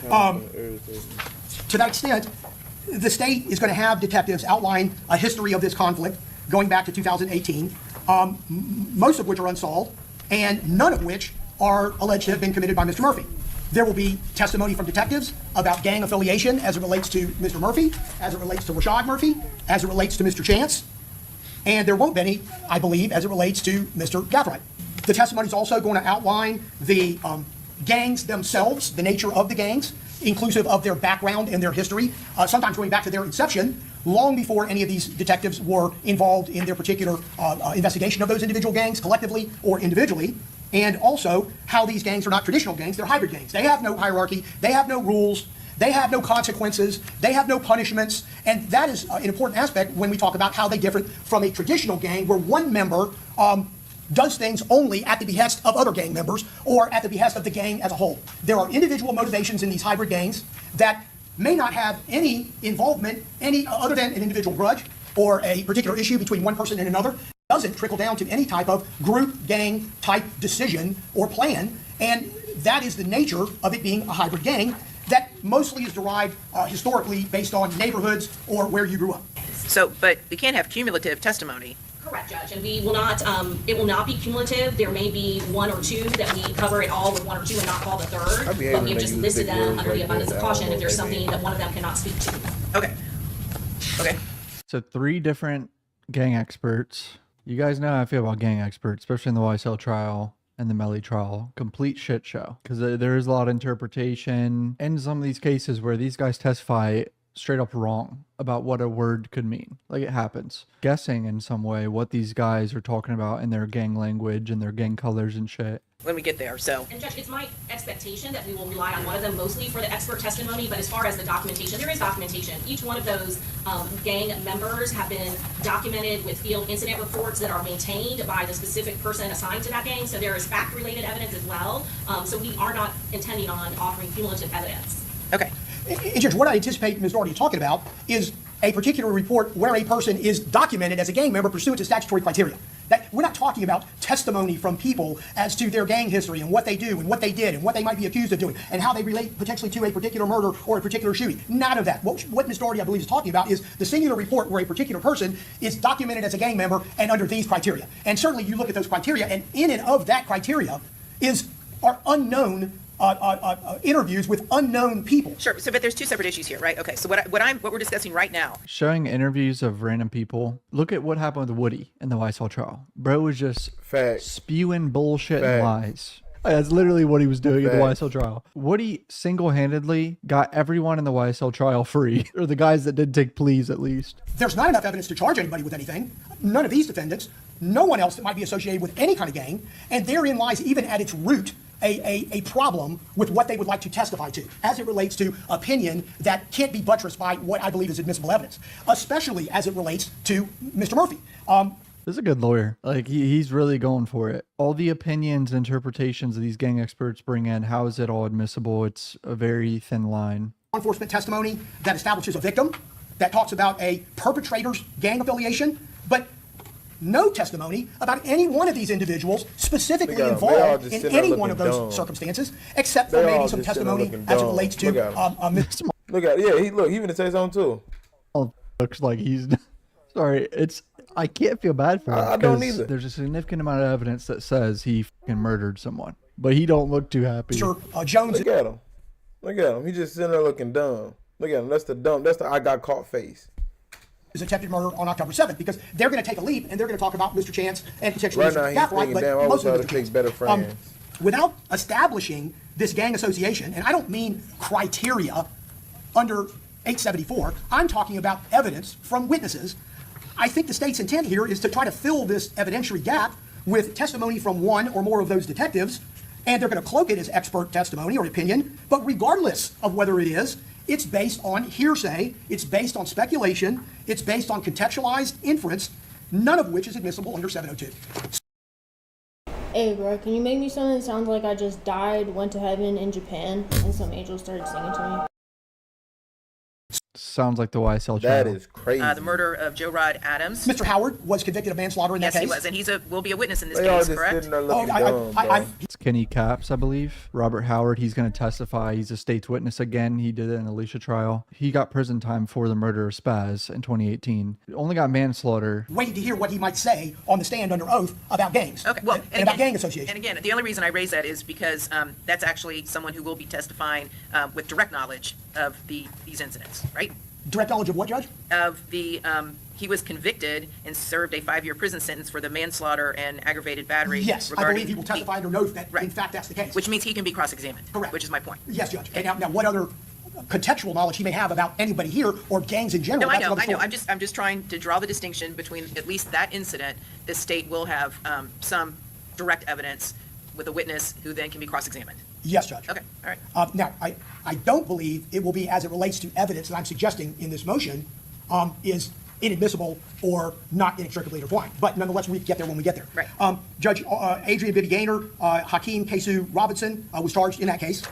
To that extent, the state is going to have detectives outline a history of this conflict going back to 2018, most of which are unsolved, and none of which are alleged to have been committed by Mr. Murphy. There will be testimony from detectives about gang affiliation as it relates to Mr. Murphy, as it relates to Rashad Murphy, as it relates to Mr. Chance, and there won't be any, I believe, as it relates to Mr. Gathright. The testimony is also going to outline the gangs themselves, the nature of the gangs, inclusive of their background and their history, sometimes going back to their inception, long before any of these detectives were involved in their particular investigation of those individual gangs, collectively or individually, and also how these gangs are not traditional gangs, they're hybrid gangs. They have no hierarchy, they have no rules, they have no consequences, they have no punishments, and that is an important aspect when we talk about how they differ from a traditional gang where one member does things only at the behest of other gang members or at the behest of the gang as a whole. There are individual motivations in these hybrid gangs that may not have any involvement, any other than an individual grudge or a particular issue between one person and another. Doesn't trickle down to any type of group gang type decision or plan, and that is the nature of it being a hybrid gang that mostly is derived historically based on neighborhoods or where you grew up. So, but we can't have cumulative testimony. Correct, Judge, and we will not, it will not be cumulative. There may be one or two that we cover it all with one or two and not call the third, but we've just listed them under the abundance of caution if there's something that one of them cannot speak to. Okay. Okay. So 3 different gang experts. You guys know how I feel about gang experts, especially in the YSL trial and the Melly trial. Complete shit show. Because there is a lot of interpretation in some of these cases where these guys testify straight up wrong about what a word could mean. Like, it happens. Guessing in some way what these guys are talking about in their gang language and their gang colors and shit. When we get there, so. And Judge, it's my expectation that we will rely on one of them mostly for the expert testimony, but as far as the documentation, there is documentation. Each one of those gang members have been documented with field incident reports that are maintained by the specific person assigned to that gang, so there is fact-related evidence as well. So we are not intending on offering cumulative evidence. Okay. And Judge, what I anticipate Ms. Doherty talking about is a particular report where a person is documented as a gang member pursuant to statutory criteria. That we're not talking about testimony from people as to their gang history and what they do and what they did and what they might be accused of doing and how they relate potentially to a particular murder or a particular shooting. None of that. What Ms. Doherty, I believe, is talking about is the singular report where a particular person is documented as a gang member and under these criteria. And certainly you look at those criteria, and in and of that criteria are unknown interviews with unknown people. Sure. So, but there's two separate issues here, right? Okay. So what we're discussing right now. Showing interviews of random people. Look at what happened with Woody in the Weissel trial. Bro was just spewing bullshit and lies. That's literally what he was doing in the Weissel trial. Woody single-handedly got everyone in the Weissel trial free, or the guys that did take pleas at least. There's not enough evidence to charge anybody with anything. None of these defendants, no one else that might be associated with any kind of gang, and therein lies, even at its root, a problem with what they would like to testify to as it relates to opinion that can't be buttressed by what I believe is admissible evidence, especially as it relates to Mr. Murphy. This is a good lawyer. Like, he's really going for it. All the opinions, interpretations of these gang experts bring in, how is it all admissible? It's a very thin line. Law enforcement testimony that establishes a victim, that talks about a perpetrator's gang affiliation, but no testimony about any one of these individuals specifically involved in any one of those circumstances, except for maybe some testimony as it relates to. Look at he even say something too. Oh, looks like he's sorry. I can't feel bad for him. I don't either. There's a significant amount of evidence that says he fucking murdered someone, but he don't look too happy. Sure, Jones. Look at him. Look at him. He's just sitting there looking dumb. Look at him. That's the I got caught face. Is attempted murder on October 7th, because they're going to take a leap and they're going to talk about Mr. Chance and potentially Mr. Gaffright, but most of them better friends. Without establishing this gang association, and I don't mean criteria under 874, I'm talking about evidence from witnesses. I think the state's intent here is to try to fill this evidentiary gap with testimony from one or more of those detectives, and they're going to cloak it as expert testimony or opinion, but regardless of whether it is, it's based on hearsay, it's based on speculation, it's based on contextualized inference, none of which is admissible under 702. Hey bro, can you make me something that sounds like I just died, went to heaven in Japan, and some angels started singing to me? Sounds like the YSL trial. That is crazy. The murder of Joe Rod Adams. Mr. Howard was convicted of manslaughter in that case. Yes, he was, and will be a witness in this case, correct? It's Kenny Capps, I believe. Robert Howard, he's going to testify. He's a state's witness again. He did it in the Alicia trial. He got prison time for the murder of Spaz in 2018. Only got manslaughter. Waiting to hear what he might say on the stand under oath about gangs. Okay, well, and about gang association. And again, the only reason I raise that is because that's actually someone who will be testifying with direct knowledge of these incidents, right? Direct knowledge of what, Judge? Of he was convicted and served a 5-year prison sentence for the manslaughter and aggravated battery. Yes, I believe he will testify under oath that, in fact, that's the case. Which means he can be cross-examined. Correct. Which is my point. Yes, Judge. And now what other contextual knowledge he may have about anybody here or gangs in general? No, I know. I'm just trying to draw the distinction between at least that incident. The state will have some direct evidence with a witness who then can be cross-examined. Yes, Judge. Okay, all right. Now, I don't believe it will be, as it relates to evidence that I'm suggesting in this motion, is inadmissible or not inextricably intertwined. But nonetheless, we get there when we get there. Right. Judge Adrian Bibby Gaynor, Hakeem Kesu Robinson was charged in that case.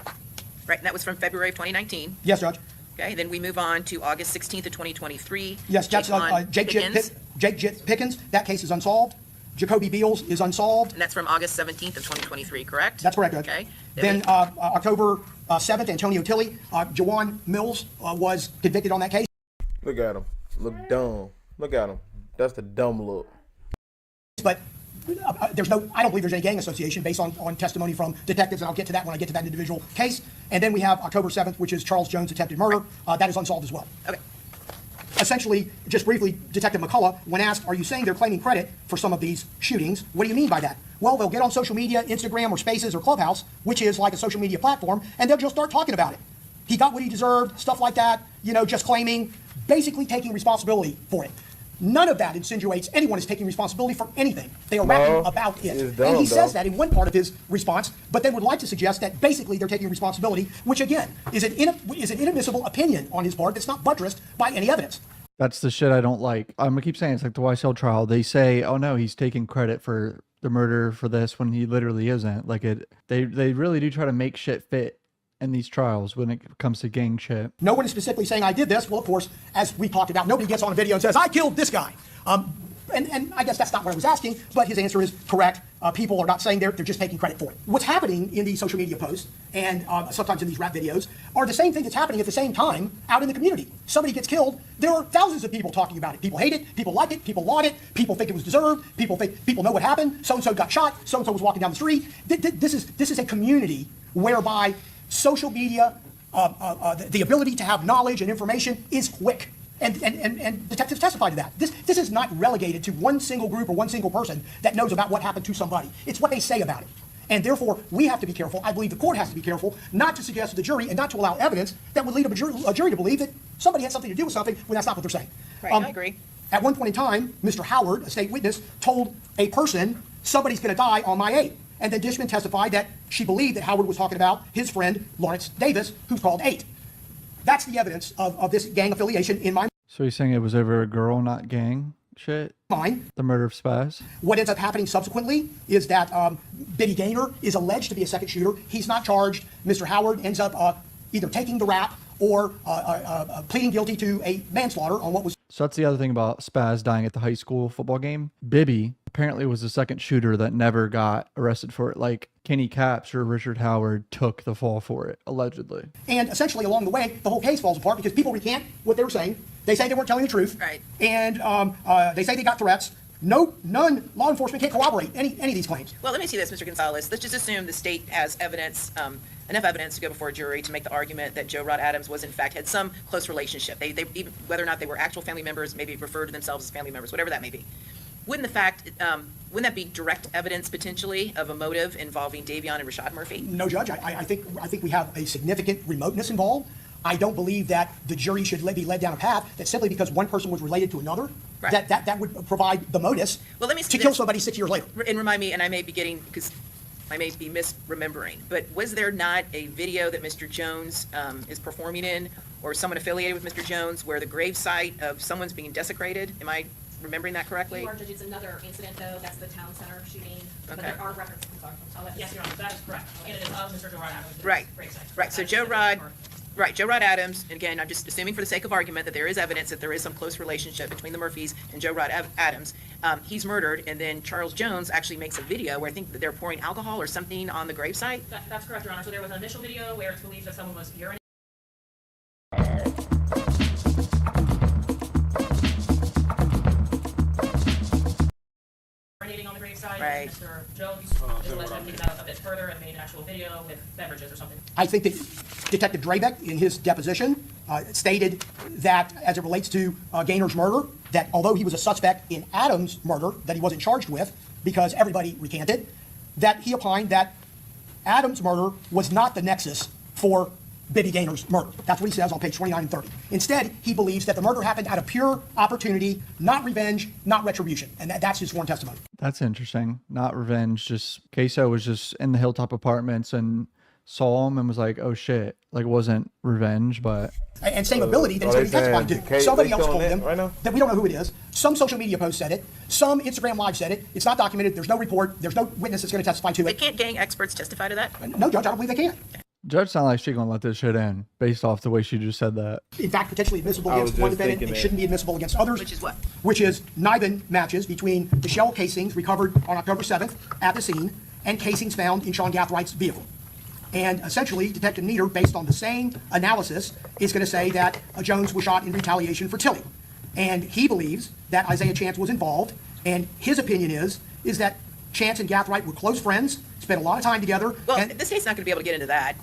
Right, and that was from February of 2019. Yes, Judge. Okay, then we move on to August 16th of 2023. Yes, that's Jake Pickens. That case is unsolved. Jacoby Beals is unsolved. And that's from August 17th of 2023, correct? That's correct, Judge. Okay. Then October 7th, Antonio Tilley, Jawan Mills was convicted on that case. Look at him. Look dumb. Look at him. That's the dumb look. But I don't believe there's any gang association based on testimony from detectives, and I'll get to that when I get to that individual case. And then we have October 7th, which is Charles Jones' attempted murder. That is unsolved as well. Okay. Essentially, just briefly, Detective McCullough, when asked, are you saying they're claiming credit for some of these shootings? What do you mean by that? Well, they'll get on social media, Instagram or Spaces or Clubhouse, which is like a social media platform, and they'll just start talking about it. he got what he deserved, stuff like that, you know, just claiming, basically taking responsibility for it. None of that insinuates anyone is taking responsibility for anything. They are rapping about it. And he says that in one part of his response, but then would like to suggest that basically they're taking responsibility, which again is an inadmissible opinion on his part that's not buttressed by any evidence. That's the shit I don't like. I'm gonna keep saying it's like the YSL trial. They say, oh no, he's taking credit for the murder for this when he literally isn't. Like they really do try to make shit fit in these trials when it comes to gang shit. No one is specifically saying I did this. Well, of course, as we talked about, nobody gets on a video and says, I killed this guy. And I guess that's not what I was asking, but his answer is correct. People are not saying they're just taking credit for it. What's happening in these social media posts and sometimes in these rap videos are the same thing that's happening at the same time out in the community. Somebody gets killed, there are thousands of people talking about it. People hate it, people like it, people laud it, people think it was deserved, people know what happened, so-and-so got shot, so-and-so was walking down the street. This is a community whereby social media, the ability to have knowledge and information is quick. And detectives testify to that. This is not relegated to one single group or one single person that knows about what happened to somebody. It's what they say about it. And therefore, we have to be careful. I believe the court has to be careful not to suggest to the jury and not to allow evidence that would lead a jury to believe that somebody had something to do with something when that's not what they're saying. Right, I agree. At one point in time, Mr. Howard, a state witness, told a person, somebody's going to die on my 8. And then Dishman testified that she believed that Howard was talking about his friend, Lawrence Davis, who's called 8. That's the evidence of this gang affiliation in my mind. So he's saying it was over a girl, not gang shit? The murder of Spaz? What ends up happening subsequently is that Biddy Gaynor is alleged to be a second shooter. He's not charged. Mr. Howard ends up either taking the rap or pleading guilty to a manslaughter on what was... So that's the other thing about Spaz dying at the high school football game. Bibby apparently was the second shooter that never got arrested for it. Like Kenny Capps or Richard Howard took the fall for it, allegedly. And essentially along the way, the whole case falls apart because people recant what they were saying. They say they weren't telling the truth. Right. And they say they got threats. None, law enforcement can't corroborate any of these claims. Well, let me see this, Mr. Gonzalez. Let's just assume the state has evidence, enough evidence to go before a jury to make the argument that Joe Rod Adams was in fact had some close relationship. They even, whether or not they were actual family members, maybe refer to themselves as family members, whatever that may be. Wouldn't that be direct evidence potentially of a motive involving Davion and Rashad Murphy? No, Judge. I think we have a significant remoteness involved. I don't believe that the jury should be led down a path that simply because one person was related to another, right, that would provide the modus to kill somebody 6 years later. And remind me, and I may be getting, because I may be misremembering, but was there not a video that Mr. Jones is performing in, or someone affiliated with Mr. Jones, where the gravesite of someone's being desecrated? Am I remembering that correctly? You are, Judge. It's another incident, though. That's the town center shooting. But Okay. there are references. Yes, Your Honor, that is correct. And it is of Mr. Joe Rod Adams. Right, right. So Joe Rod, right, Joe Rod Adams, and again, I'm just assuming for the sake of argument that there is evidence that there is some close relationship between the Murphys and Joe Rod Adams. He's murdered, and then Charles Jones actually makes a video where I think that they're pouring alcohol or something on the gravesite. That's correct, Your Honor. So there was an initial video where it's believed that someone was urinating. On the graveside, right. Mr. Jones is alleged to have taken that a bit further and made an actual video with beverages or something. I think that Detective Drabeck, in his deposition, stated that as it relates to Gaynor's murder, that although he was a suspect in Adams' murder that he wasn't charged with because everybody recanted, that he opined that Adams' murder was not the nexus for Bibby Gaynor's murder. That's what he says on page 29 and 30. Instead, he believes that the murder happened out of pure opportunity, not revenge, not retribution. And that's his sworn testimony. That's interesting. Not revenge. Just Queso was just in the Hilltop Apartments and saw him and was like, oh shit. Like it wasn't revenge, but... And same ability that he's going to be testifying to. Somebody else told him that we don't know who it is. Some social media post said it. Some Instagram Live said it. It's not documented. There's no report. There's no witness that's going to testify to it. But can't gang experts testify to that? No, Judge, I don't believe they can. Judge sounded like she's gonna let this shit in based off the way she just said that. In fact, potentially admissible against one defendant and shouldn't be admissible against others. Which is what? Which is NIBIN matches between the shell casings recovered on October 7th at the scene and casings found in Sean Gathwright's vehicle. And essentially, Detective Nieder, based on the same analysis, is going to say that Jones was shot in retaliation for Tilly. And he believes that Isaiah Chance was involved, and his opinion is that Chance and Gathright were close friends, spent a lot of time together. Well, the state's not going to be able to get into that.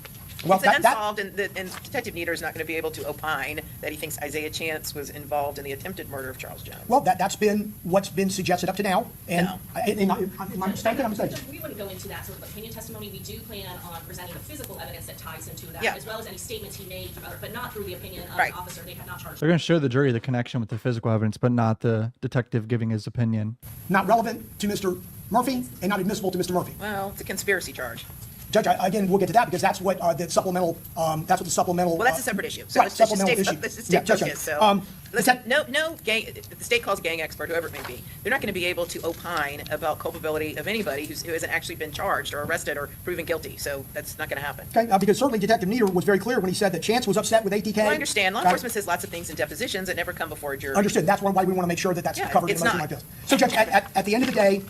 Well, It's unsolved, and Detective Nieder is not going to be able to opine that he thinks Isaiah Chance was involved in the attempted murder of Charles Jones. Well, that's been what's been suggested up to now. And No. am I mistaken? I'm mistaken. We wouldn't go into that sort of opinion testimony. We do plan on presenting the physical evidence that ties into that, Yeah. as well as any statements he made, but not through the opinion of Right. the officer. They have not charged. They're going to show the jury the connection with the physical evidence, but not the detective giving his opinion. Not relevant to Mr. Murphy and not admissible to Mr. Murphy. Well, it's a conspiracy charge. Judge, again, we'll get to that because that's what the supplemental. That's what the supplemental. Well, that's a separate issue. So right, let's just supplemental stay, issue. let's just stay Yeah, Judge, focused. Judge. So, listen, no gang. If the state calls a gang expert, whoever it may be, they're not going to be able to opine about culpability of anybody who hasn't actually been charged or arrested or proven guilty. So that's not going to happen. Okay, because certainly Detective Nieder was very clear when he said that Chance was upset with ATK. Well, I understand. Law enforcement says lots of things in depositions that never come before a jury. Understood. That's why we want to make sure that that's Yeah, covered in it's a motion not. like this. So, Judge, at the end of the day,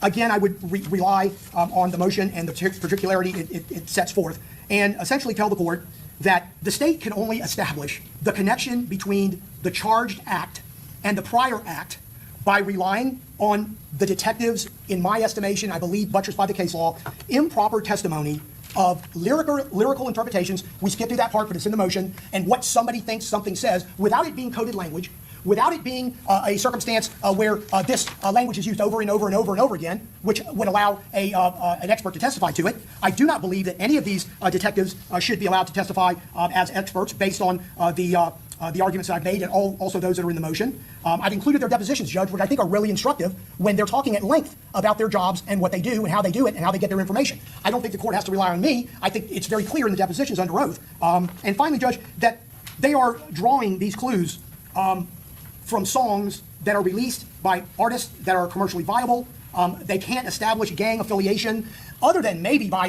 again, I would rely on the motion and the particularity it sets forth, and essentially tell the court that the state can only establish the connection between the charged act and the prior act by relying on the detectives, in my estimation, I believe buttressed by the case law, improper testimony of lyrical interpretations. We skip through that part, but it's in the motion, and what somebody thinks something says without it being coded language, without it being a circumstance where this language is used over and over and over and over again, which would allow an expert to testify to it. I do not believe that any of these detectives should be allowed to testify as experts based on the arguments that I've made and also those that are in the motion. I've included their depositions, Judge, which I think are really instructive when they're talking at length about their jobs and what they do and how they do it and how they get their information. I don't think the court has to rely on me. I think it's very clear in the depositions under oath. And finally, Judge, that they are drawing these clues from songs that are released by artists that are commercially viable. They can't establish gang affiliation other than maybe by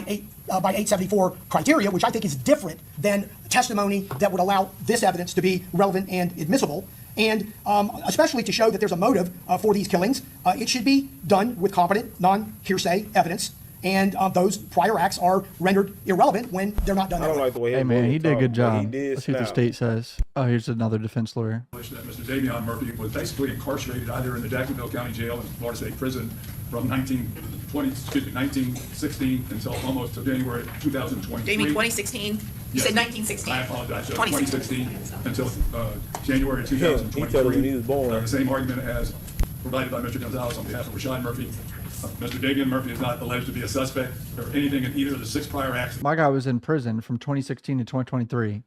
874 criteria, which I think is different than testimony that would allow this evidence to be relevant and admissible. And especially to show that there's a motive for these killings, it should be done with competent, non-hearsay evidence. And those prior acts are rendered irrelevant when they're not done. I don't like the way. Hey man, he did a good job. He Let's see what the state says. Oh, here's another defense lawyer. That Mr. Davion Murphy was basically incarcerated either in the Jacksonville County Jail and Florida State Prison from 1916 until almost to January 2023. Jamie, 2016? You said 1916. I apologize. 2016 until January 2023. He told us when he was born. The same argument as provided by Mr. Gonzalez on behalf of Rashad Murphy. Mr. Davion Murphy is not alleged to be a suspect or anything in either of the 6 prior acts. My guy was in prison from 2016 to 2023.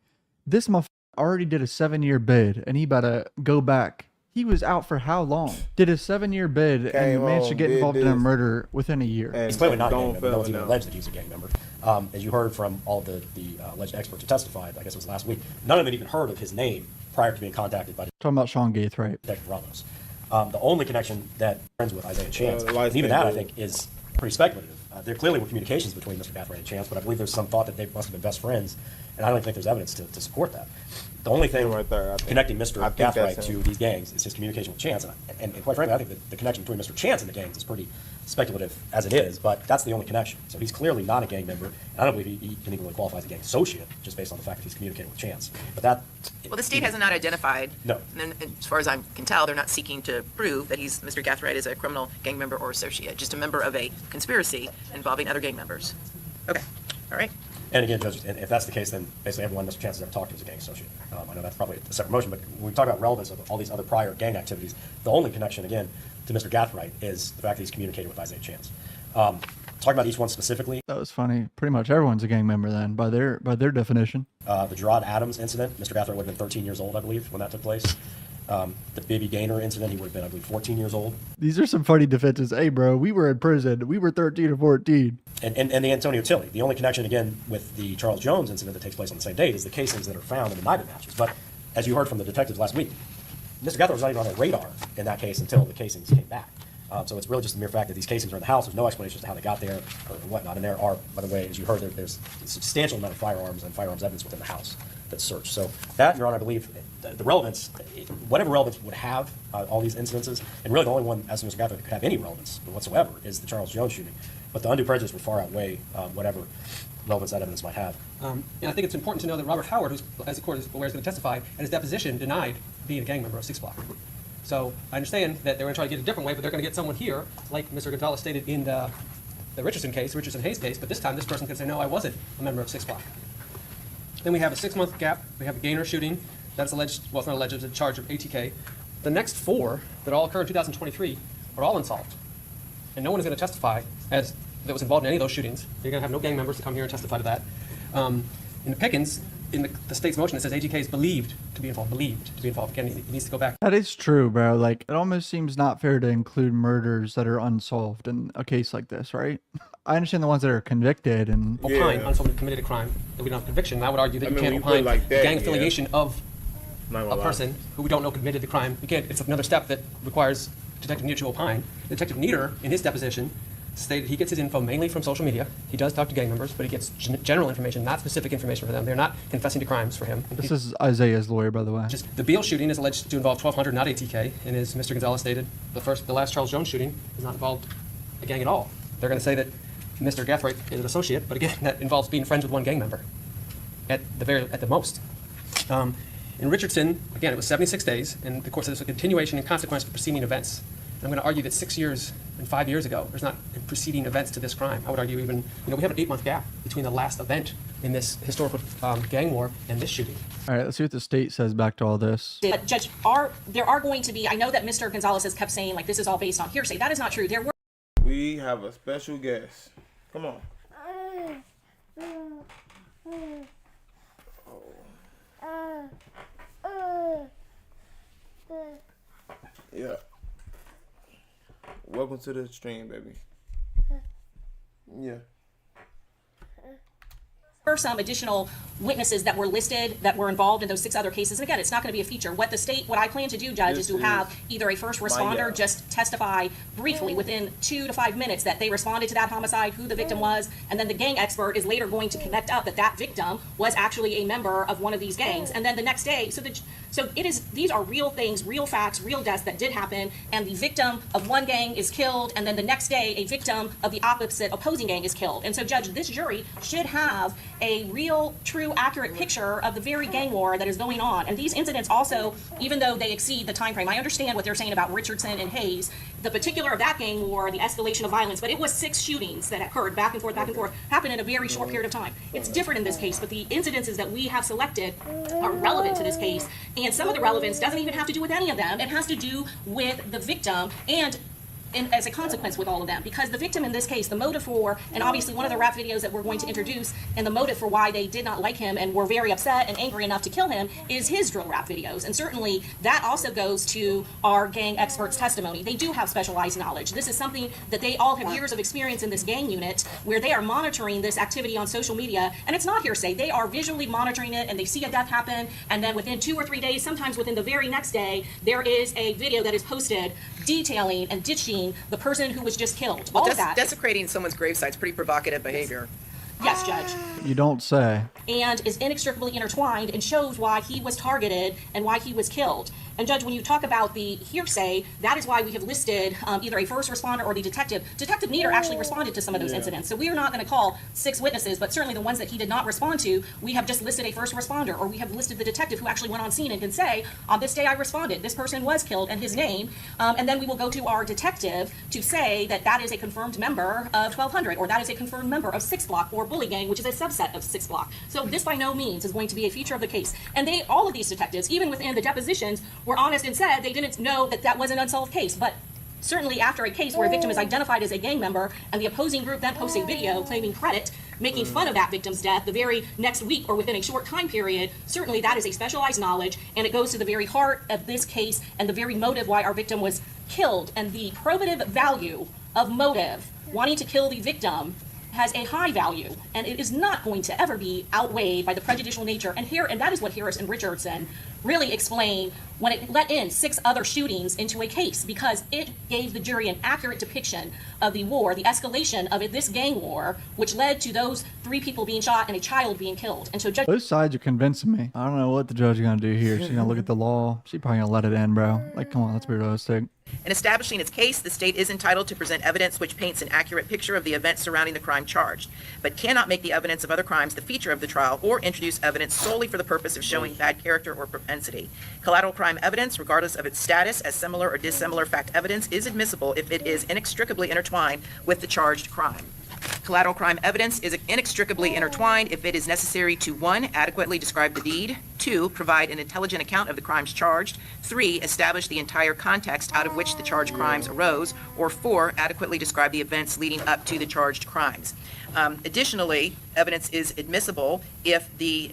This motherfucker already did a 7-year bid, and he better go back. He was out for how long? Did a 7-year bid and managed to get involved in a murder within a year. He's clearly not a gang member. No one's even alleged that he's a gang member. As you heard from all the alleged experts who testified, I guess it was last week, none of them had even heard of his name prior to being contacted by Talking about Sean Gaith, right? Detective Ramos. The only connection that friends with Isaiah Chance, and even that I think is pretty speculative. There clearly were communications between Mr. Gathright and Chance, but I believe there's some thought that they must have been best friends, and I don't think there's evidence to support that. The only thing right there, connecting Mr. Gathright to these gangs is his communication with Chance, and quite frankly, I think that the connection between Mr. Chance and the gangs is pretty speculative as it is, but that's the only connection. So he's clearly not a gang member, and I don't believe he can even really qualify as a gang associate just based on the fact that he's communicating with Chance. But that. Well, the state has not identified. No. And as far as I can tell, they're not seeking to prove that Mr. Gathright is a criminal gang member or associate, just a member of a conspiracy involving other gang members. Okay. All right. And again, Judge, if that's the case, then basically everyone Mr. Chance has ever talked to is a gang associate. I know that's probably a separate motion, but when we talk about relevance of all these other prior gang activities, the only connection, again, to Mr. Gathright is the fact that he's communicating with Isaiah Chance. Talking about each one specifically. That was funny. Pretty much everyone's a gang member then, by their definition. The Gerard Adams incident, Mr. Gathright would have been 13 years old, I believe, when that took place. The Bibby Gaynor incident, he would have been, I believe, 14 years old. These are some funny defenses. Hey, bro, we were in prison. We were 13 or 14. And the Antonio Tilley. The only connection, again, with the Charles Jones incident that takes place on the same date is the casings that are found in the NIBIT matches. But as you heard from the detectives last week, Mr. Gathright was not even on their radar in that case until the casings came back. So it's really just the mere fact that these casings are in the house. There's no explanation as to how they got there or whatnot. And there are, by the way, as you heard, there's a substantial amount of firearms and firearms evidence within the house that's searched. So that, Your Honor, I believe the relevance, whatever relevance would have all these incidences, and really the only one, as Mr. Gathright, that could have any relevance whatsoever is the Charles Jones shooting. But the undue prejudice would far outweigh whatever relevance that evidence might have. And I think it's important to know that Robert Howard, who's, as the court is aware, is going to testify, at his deposition denied being a gang member of 6 Block. So I understand that they're going to try to get it a different way, but they're going to get someone here, like Mr. Gonzalez stated in the the Richardson-Hayes case, but this time this person can say, no, I wasn't a member of 6 Block. Then we have a 6-month gap. We have a Gaynor shooting. That's alleged, well, it's not alleged, it's a charge of ATK. The next 4 that all occur in 2023 are all unsolved. And no one is going to testify as that was involved in any of those shootings. You're going to have no gang members to come here and testify to that. In Pickens, in the state's motion, it says ATK is believed to be involved. Again, he needs to go back. That is true, bro. Like, it almost seems not fair to include murders that are unsolved in a case like this, right? I understand the ones that are convicted and opine on someone who committed a crime that we don't have conviction. I would argue that you can't opine like that, gang affiliation of a person who we don't know committed the crime. You can't. It's another step that requires Detective Nieder to opine. Detective Nieder, in his deposition, stated he gets his info mainly from social media. He does talk to gang members, but he gets general information, not specific information for them. They're not confessing to crimes for him. This is Isaiah's lawyer, by the way. Just the Beale shooting is alleged to involve 1,200, not ATK, and as Mr. Gonzalez stated, the last Charles Jones shooting is not involved a gang at all. They're going to say that Mr. Gathright is an associate, but again, that involves being friends with one gang member at the most. In Richardson, again, it was 76 days, and the court said it's a continuation and consequence of preceding events. And I'm going to argue that 6 years and 5 years ago, there's not preceding events to this crime. I would argue even, we have an 8-month gap between the last event in this historical gang war and this shooting. All right, let's see what the state says back to all this. But Judge, there are going to be, I know that Mr. Gonzalez has kept saying, like, this is all based on hearsay. That is not true. We have a special guest. Come on. Yeah. Welcome to the stream, baby. Yeah. There were some additional witnesses that were listed that were involved in those 6 other cases. And again, it's not going to be a feature. What I plan to do, Judge, is to have either a first responder just testify briefly within 2 to 5 minutes that they responded to that homicide, who the victim was, and then the gang expert is later going to connect up that victim was actually a member of one of these gangs. And then the next day, these are real things, real facts, real deaths that did happen, and the victim of one gang is killed, and then the next day, a victim of the opposite opposing gang is killed. And so, Judge, this jury should have a real, true, accurate picture of the very gang war that is going on. And these incidents also, even though they exceed the time frame, I understand what they're saying about Richardson and Hayes, the particular of that gang war, the escalation of violence, but it was 6 shootings that occurred back and forth, happened in a very short period of time. It's different in this case, but the incidences that we have selected are relevant to this case, and some of the relevance doesn't even have to do with any of them. It has to do with the victim and as a consequence with all of them, because the victim in this case, the motive for, and obviously one of the rap videos that we're going to introduce, and the motive for why they did not like him and were very upset and angry enough to kill him is his drill rap videos. And certainly that also goes to our gang experts' testimony. They do have specialized knowledge. This is something that they all have years of experience in this gang unit where they are monitoring this activity on social media, and it's not hearsay. They are visually monitoring it, and they see a death happen, and then within 2 or 3 days, sometimes within the very next day, there is a video that is posted detailing and ditching the person who was just killed. Well, desecrating someone's gravesite is pretty provocative behavior. Yes, Judge. You don't say. And is inextricably intertwined and shows why he was targeted and why he was killed. And Judge, when you talk about the hearsay, that is why we have listed either a first responder or the detective. Detective Nieder actually responded to some of those incidents. So we are not going to call 6 witnesses, but certainly the ones that he did not respond to, we have just listed a first responder, or we have listed the detective who actually went on scene and can say, on this day I responded, this person was killed, and his name. And then we will go to our detective to say that that is a confirmed member of 1200, or that is a confirmed member of 6 Block or Bully Gang, which is a subset of 6 Block. So this by no means is going to be a feature of the case. And all of these detectives, even within the depositions, were honest and said they didn't know that that was an unsolved case. But certainly after a case where a victim is identified as a gang member and the opposing group then posts a video claiming credit, making fun of that victim's death the very next week or within a short time period, certainly that is a specialized knowledge, and it goes to the very heart of this case and the very motive why our victim was killed. And the probative value of motive, wanting to kill the victim, has a high value, and it is not going to ever be outweighed by the prejudicial nature. And that is what Harris and Richardson really explain when it let in 6 other shootings into a case, because it gave the jury an accurate depiction of the war, the escalation of this gang war, which led to those 3 people being shot and a child being killed. And so both sides are convincing me. I don't know what the judge is gonna do here. She's gonna look at the law. She's probably gonna let it in, bro. Like, come on, let's be realistic. In establishing its case, the state is entitled to present evidence which paints an accurate picture of the events surrounding the crime charged, but cannot make the evidence of other crimes the feature of the trial or introduce evidence solely for the purpose of showing bad character or propensity. Collateral crime evidence, regardless of its status as similar or dissimilar fact evidence, is admissible if it is inextricably intertwined with the charged crime. Collateral crime evidence is inextricably intertwined if it is necessary to 1, adequately describe the deed, 2, provide an intelligent account of the crimes charged, 3, establish the entire context out of which the charged crimes arose, or 4, adequately describe the events leading up to the charged crimes. Additionally, evidence is admissible if the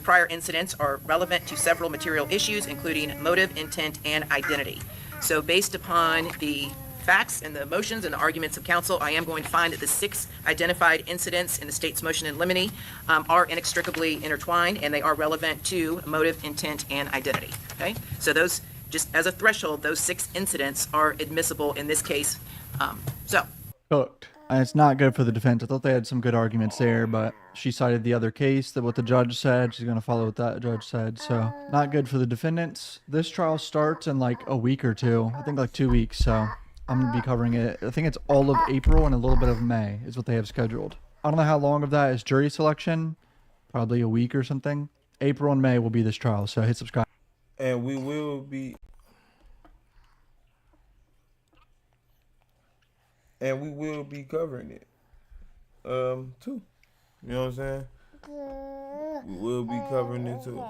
prior incidents are relevant to several material issues, including motive, intent, and identity. So based upon the facts and the motions and the arguments of counsel, I am going to find that the 6 identified incidents in the state's motion in limine are inextricably intertwined, and they are relevant to motive, intent, and identity. Okay, so those, just as a threshold, those 6 incidents are admissible in this case. Cooked. And it's not good for the defense. I thought they had some good arguments there, but she cited the other case, that what the judge said. She's going to follow what that judge said. So not good for the defendants. This trial starts in like a week or 2. I think like 2 weeks. So I'm going to be covering it. I think it's all of April and a little bit of May is what they have scheduled. I don't know how long of that is jury selection. Probably a week or something. April and May will be this trial. So hit subscribe. And we will be... And we will be covering it, too. You know what I'm saying? We will be covering it, too.